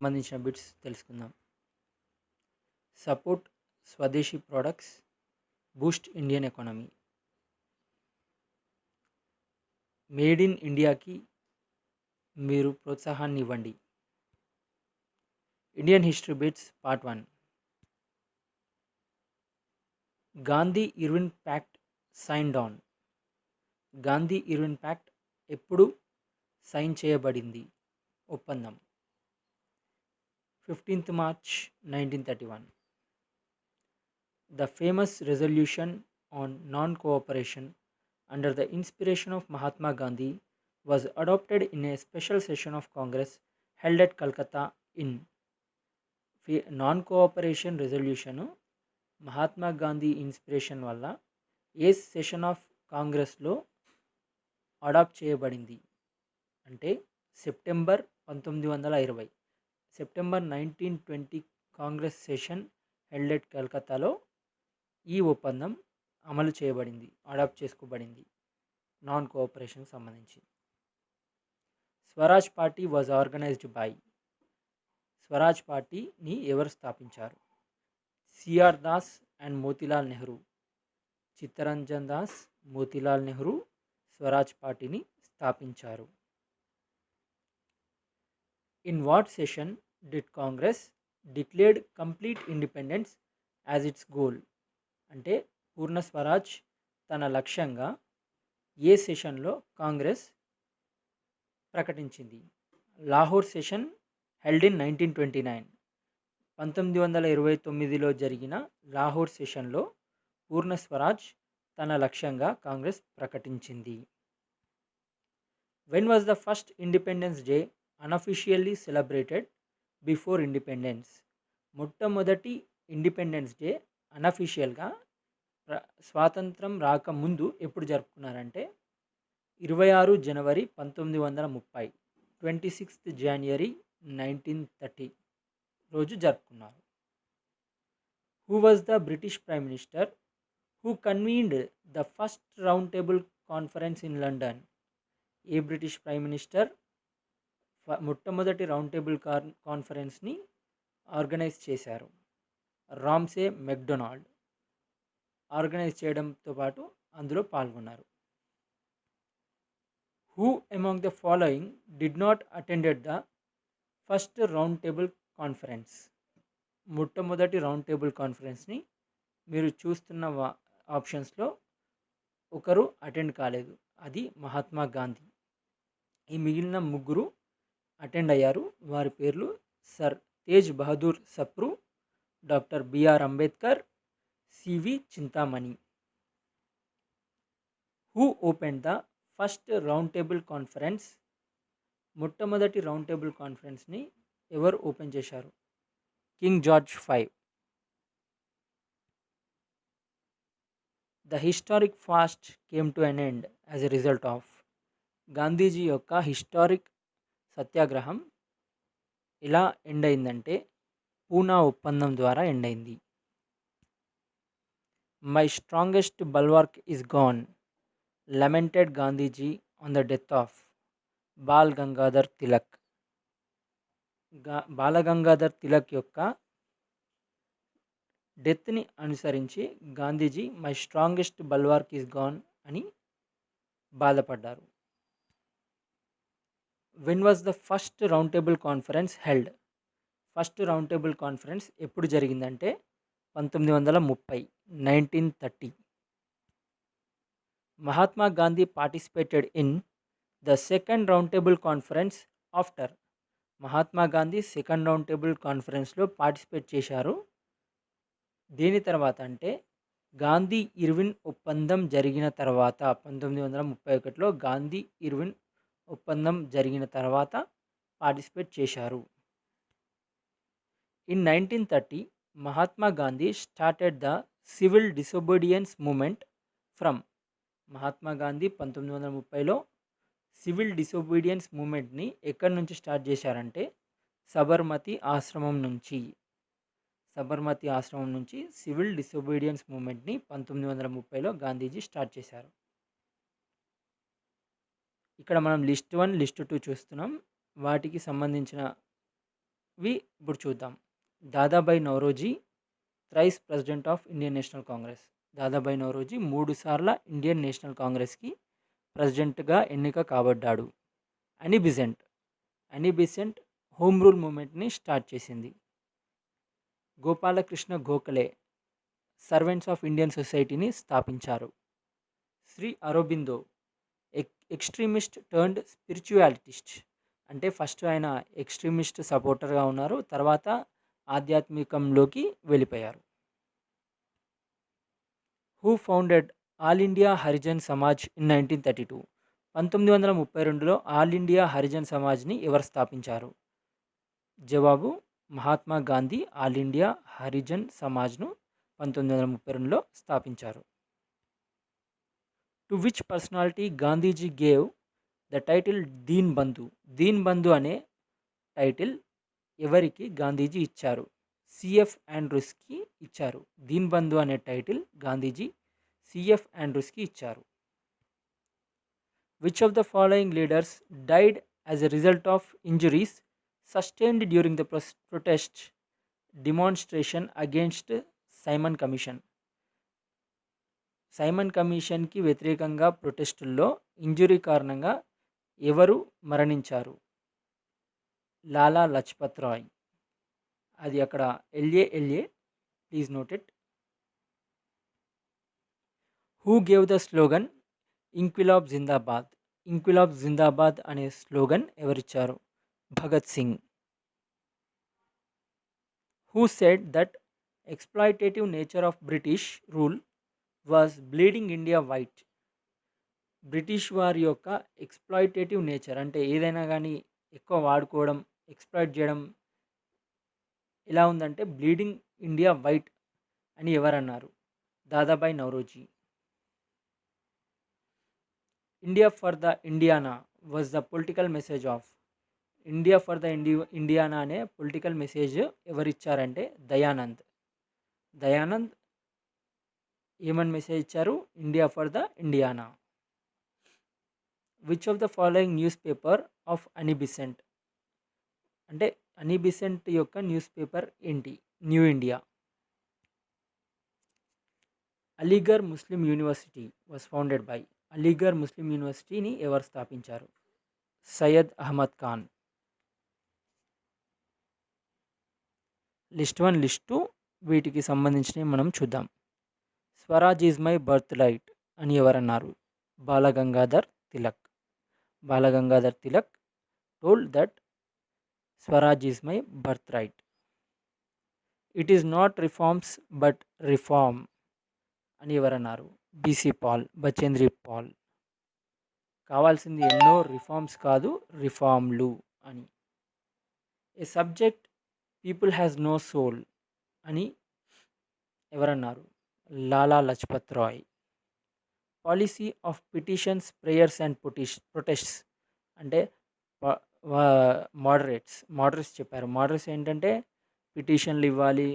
సంబంధించిన బిట్స్ తెలుసుకుందాం. Support swadeshi products, boost Indian economy. Made in ఇండియాకి మీరు ప్రోత్సాహాన్ని ఇవ్వండి. Indian history bits part 1. Gandhi Irwin pact signed on. Gandhi Irwin pact ఎప్పుడు సైన్ చేయబడింది ఒప్పందం? 15th March 1931. The famous resolution on non-cooperation under the inspiration of Mahatma Gandhi was adopted in a special session of Congress held at Calcutta in non-cooperation resolution Mahatma Gandhi inspiration వల్ల ఏ session of కాంగ్రెస్లో adapt చేయబడింది అంటే September 1920. September 1920 Congress session held at కలకత్తాలో ఈ ఒప్పందం అమలు చేయబడింది, adapt చేసుకోబడింది non కోఆపరేషన్కి సంబంధించి. Swaraj party was organised by. Swaraj పార్టీని ఎవరు స్థాపించారు? CR Das and Motilal Nehru. చిత్తరంజన్ దాస్, మోతీలాల్ నెహ్రూ స్వరాజ్ పార్టీని స్థాపించారు. In what session did Congress declared complete independence as its goal? అంటే పూర్ణ స్వరాజ్ తన లక్ష్యంగా ఏ సెషన్లో కాంగ్రెస్ ప్రకటించింది? Lahore session held in 1929. 1929లో జరిగిన లాహోర్ సెషన్లో పూర్ణ స్వరాజ్ తన లక్ష్యంగా కాంగ్రెస్ ప్రకటించింది. When was the first Independence Day unofficially celebrated before independence? మొట్టమొదటి ఇండిపెండెన్స్ డే అన్అఫీషియల్గా స్వాతంత్రం రాకముందు ఎప్పుడు జరుపుకున్నారంటే 26 జనవరి 1930, 26th January 1930 రోజు జరుపుకున్నారు. Who was the British prime minister who convened the first round table conference in London? ఏ బ్రిటిష్ ప్రైమ్ మినిస్టర్ మొట్టమొదటి round table కాన్ఫరెన్స్ని organise చేశారు? రామ్సే మెక్డొనాల్డ్ ఆర్గనైజ్ చేయడంతో పాటు అందులో పాల్గొన్నారు. Who among the following did not attended the first round table conference? మొట్టమొదటి round table కాన్ఫరెన్స్ని మీరు చూస్తున్న ఆప్షన్స్లో ఒకరు అటెండ్ కాలేదు, అది మహాత్మా గాంధీ. ఈ మిగిలిన ముగ్గురు అటెండ్ అయ్యారు. వారి పేర్లు sir Tej Bahadur Sapru, doctor BR Ambedkar, CV Chintamani. Who open the first round table conference? మొట్టమొదటి రౌండ్ టేబుల్ కాన్ఫరెన్స్ని ఎవరు ఓపెన్ చేశారు? King George V. The historic fast came to an end as a result of. Gandhiji యొక్క హిస్టారిక్ సత్యాగ్రహం ఎలా ఎండ్ అయిందంటే పూనా ఒప్పందం ద్వారా ఎండ్ అయింది. My strongest bulwark is gone lamented Gandhiji on the death of Bal Gangadhar Tilak. Balgangadhar Tilak యొక్క డెత్ని అనుసరించి Gandhiji my strongest bulwark is gone అని బాధపడ్డారు. When was the first round table conference held? First round table conference ఎప్పుడు జరిగిందంటే 1930, 1930. Mahatma Gandhi participated in the second round table conference after. Mahatma Gandhi second round table కాన్ఫరెన్స్లో participate చేశారు. దేని తర్వాత అంటే గాంధీ ఇర్విన్ ఒప్పందం జరిగిన తర్వాత 1931లో గాంధీ ఇర్విన్ ఒప్పందం జరిగిన తర్వాత పార్టిసిపేట్ చేశారు. In 1930 Mahatma Gandhi started the civil disobedience movement from. Mahatma Gandhi 1930లో సివిల్ డిసొబీడియన్స్ మూమెంట్ని ఎక్కడి నుంచి స్టార్ట్ చేశారంటే సబర్మతి ఆశ్రమం నుంచి. సబర్మతి ఆశ్రమం నుంచి సివిల్ డిసొబీడియన్స్ మూమెంట్ని 1930లో గాంధీజీ స్టార్ట్ చేశారు. ఇక్కడ మనం లిస్ట్ 1, లిస్ట్ 2 చూస్తున్నాం. వాటికి సంబంధించిన వి ఇప్పుడు చూద్దాం. Dadabhai Naoroji thrice president of Indian national Congress. Dadabhai Naoroji 3 సార్ల ఇండియన్ నేషనల్ కాంగ్రెస్కి ప్రెసిడెంట్గా ఎన్నిక కాబడ్డాడు. అనీ బిసెంట్ హోమ్ రూల్ మూమెంట్ని స్టార్ట్ చేసింది. Gopalakrishna Gokhale servants of Indian సొసైటీని స్థాపించారు. Shri Aurobindo extremist turned spiritualitist. అంటే ఫస్ట్ ఆయన ఎక్స్ట్రీమిస్ట్ సపోర్టర్గా ఉన్నారు, తర్వాత ఆధ్యాత్మికంలోకి వెళ్ళిపోయారు. Who founded all India Harijan Samaj in 1932. 1932లో ఆల్ ఇండియా హరిజన్ సమాజ్ని ఎవరు స్థాపించారు? జవాబు మహాత్మా గాంధీ ఆల్ ఇండియా హరిజన్ సమాజ్ను 1932లో స్థాపించారు. To which personality Gandhiji gave the title Deen Bandhu. Deen Bandhu అనే టైటిల్ ఎవరికి గాంధీజీ ఇచ్చారు? సిఎఫ్ ఆండ్రూస్కి ఇచ్చారు. దీన్ బంధు అనే టైటిల్ గాంధీజీ సిఎఫ్ ఆండ్రూస్కి ఇచ్చారు. Which of the following leaders died as a result of injuries sustained during the protest demonstration against Simon commission. Simon కమిషన్కి వ్యతిరేకంగా ప్రొటెస్టుల్లో ఇంజురీ కారణంగా ఎవరు మరణించారు? లాలా లజ్పత్ రాయ్. అది అక్కడ LA, please note it. Who gave the slogan Inquilab Zindabad. Inquilab Zindabad అనే slogan ఎవరిచ్చారు? Bhagat Singh. Who said that exploitative nature of British rule was bleeding India white. British వారి యొక్క ఎక్స్ప్లాయిటేటివ్ నేచర్ అంటే ఏదైనా కానీ ఎక్కువ వాడుకోవడం, ఎక్స్ప్లాయిట్ చేయడం ఎలా ఉందంటే బ్లీడింగ్ ఇండియా వైట్ అని ఎవరన్నారు? Dadabhai Naoroji. India for the Indians was the political message of. India for the Indians అనే పొలిటికల్ మెసేజ్ ఎవరిచ్చారంటే దయానంద్. దయానంద్ ఏమని మెసేజ్ ఇచ్చారు? India for the Indians. Which of the following newspaper of Annie Besant. అంటే Annie Besant యొక్క newspaper ఏంటి? New India. Aligarh Muslim university was founded by. Aligarh Muslim యూనివర్సిటీని ఎవరు స్థాపించారు? సయ్యద్ అహ్మద్ ఖాన్. లిస్ట్ 1, లిస్ట్ 2 వీటికి సంబంధించినవి మనం చూద్దాం. Swaraj is my birthright అని ఎవరన్నారు? Balgangadhar Tilak. Balgangadhar Tilak told that Swaraj is my birthright. It is not reforms but reform అని ఎవరన్నారు? బీసీ పాల్, బచేంద్రి పాల్. కావాల్సింది ఎన్నో రిఫార్మ్స్ కాదు, రిఫార్మ్లు అని. A subject people has no soul అని ఎవరన్నారు? Lala Lajpat Rai. Policy of petitions, prayers and protests అంటే మోడరేట్స్ చెప్పారు. మోడరేట్స్ ఏంటంటే పిటిషన్లు ఇవ్వాలి,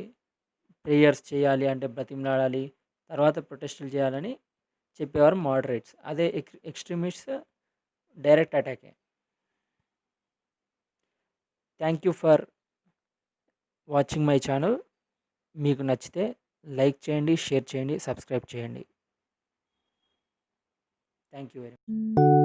ప్రేయర్స్ చేయాలి అంటే బ్రతిమలాడాలి, తర్వాత ప్రొటెస్టులు చేయాలని చెప్పేవారు మోడరేట్స్. అదే ఎక్స్ట్రీమిస్ట్స్ డైరెక్ట్ అటాకే. Thank you for watching my channel. మీకు నచ్చితే లైక్ చేయండి, షేర్ చేయండి, సబ్స్క్రైబ్ చేయండి. Thank you very much.